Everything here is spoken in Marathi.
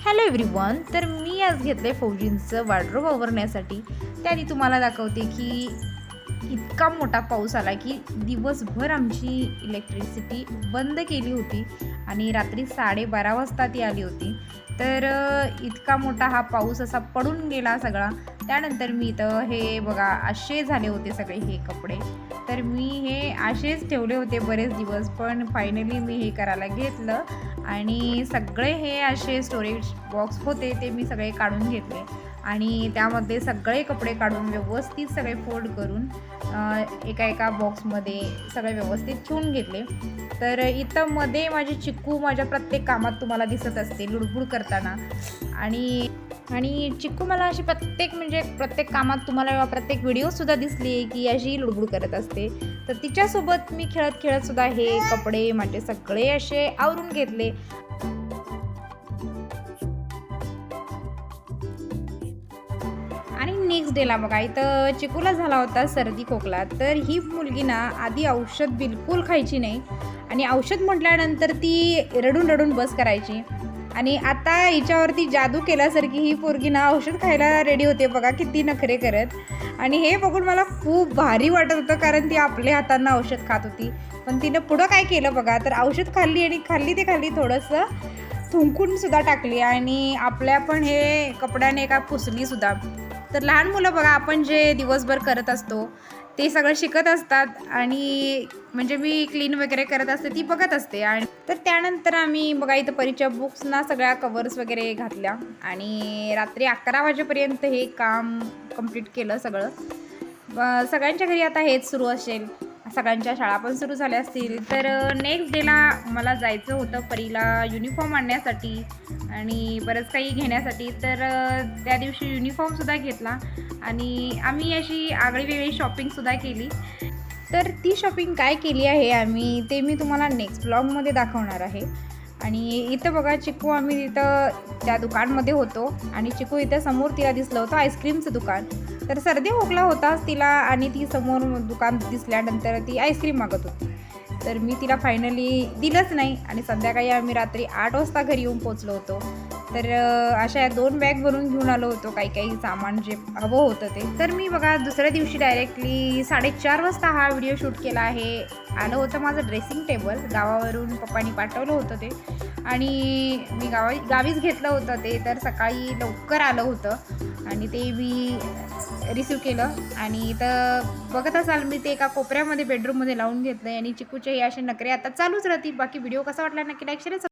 हॅलो एव्हरीवन, तर मी आज घेतले फौजींचं वार्डरोब आवरण्यासाठी. त्याआधी तुम्हाला दाखवते की इतका मोठा पाऊस आला की दिवसभर आमची इलेक्ट्रिसिटी बंद केली होती आणि रात्री 12:30 वाजता ती आली होती. तर इतका मोठा हा पाऊस असा पडून गेला सगळा. त्यानंतर मी इथं हे बघा असे झाले होते सगळे हे कपडे. तर मी हे असेच ठेवले होते बरेच दिवस, पण फायनली मी हे करायला घेतलं आणि सगळे हे असे स्टोरेज बॉक्स होते ते मी सगळे काढून घेतले आणि त्यामध्ये सगळे कपडे काढून व्यवस्थित सगळे फोल्ड करून एका एका बॉक्समध्ये सगळे व्यवस्थित ठेवून घेतले. तर इथं मध्ये माझी चिक्कू माझ्या प्रत्येक कामात तुम्हाला दिसत असते लुडबुड करताना. आणि चिक्कू मला अशी प्रत्येक कामात तुम्हाला प्रत्येक व्हिडिओसुद्धा दिसली आहे की अशी लुडबुड करत असते. तर तिच्यासोबत मी खेळत खेळतसुद्धा हे कपडे माझे सगळे असे आवरून घेतले. आणि नेक्स्ट डेला बघा इथं चिकूला झाला होता सर्दी खोकला. तर ही मुलगी ना आधी औषध बिलकुल खायची नाही आणि औषध म्हटल्यानंतर ती रडून रडून बस करायची आणि आता हिच्यावरती जादू केल्यासारखी ही पोरगी ना औषध खायला रेडी होते बघा, किती नखरे करत. आणि हे बघून मला खूप भारी वाटत होतं, कारण ती आपल्या हातांना औषध खात होती. पण तिनं पुढं काय केलं बघा, तर औषध खाल्ली आणि खाल्ली थोडंसं थुंकूनसुद्धा टाकली आणि आपल्या पण हे कपड्याने एका पुसलीसुद्धा. तर लहान मुलं बघा आपण जे दिवसभर करत असतो ते सगळं शिकत असतात आणि म्हणजे मी क्लीन वगैरे करत असते ती बघत असते. आणि तर त्यानंतर आम्ही बघा इथं परीच्या बुक्सना सगळ्या कवर्स वगैरे घातल्या आणि रात्री 11 वाजेपर्यंत हे काम कंप्लीट केलं सगळं. सगळ्यांच्या घरी आता हेच सुरू असेल, सगळ्यांच्या शाळा पण सुरू झाल्या असतील. तर नेक्स्ट डेला मला जायचं होतं परीला युनिफॉर्म आणण्यासाठी आणि बरंच काही घेण्यासाठी. तर त्या दिवशी युनिफॉर्मसुद्धा घेतला आणि आम्ही अशी आगळीवेगळी शॉपिंगसुद्धा केली. तर ती शॉपिंग काय केली आहे आम्ही ते मी तुम्हाला नेक्स्ट ब्लॉगमध्ये दाखवणार आहे. आणि इथं बघा चिकू आम्ही इथं त्या दुकानमध्ये होतो आणि चिकू इथं समोर तिला दिसलं होतं आईस्क्रीमचं दुकान. तर सर्दी खोकला होताच तिला आणि ती समोर दुकान दिसल्यानंतर ती आईस्क्रीम मागत होती. तर मी तिला फायनली दिलंच नाही आणि संध्याकाळी आम्ही रात्री 8 वाजता घरी येऊन पोचलो होतो. तर अशा 2 बॅग भरून घेऊन आलो होतो काही सामान जे हवं होतं ते. तर मी बघा दुसऱ्या दिवशी डायरेक्टली 4:30 वाजता हा व्हिडिओ शूट केला आहे. आलं होतं माझं ड्रेसिंग टेबल, गावावरून पप्पांनी पाठवलं होतं ते आणि मी गावीच घेतलं होतं ते. तर सकाळी लवकर आलं होतं आणि ते मी रिसीव केलं आणि इथं बघत असाल मी ते एका कोपऱ्यामध्ये बेडरूममध्ये लावून घेतलं आणि चिकूचे हे असे नखरे आता चालूच राहतील. बाकी व्हिडिओ कसा वाटला नक्की लाईक शेअर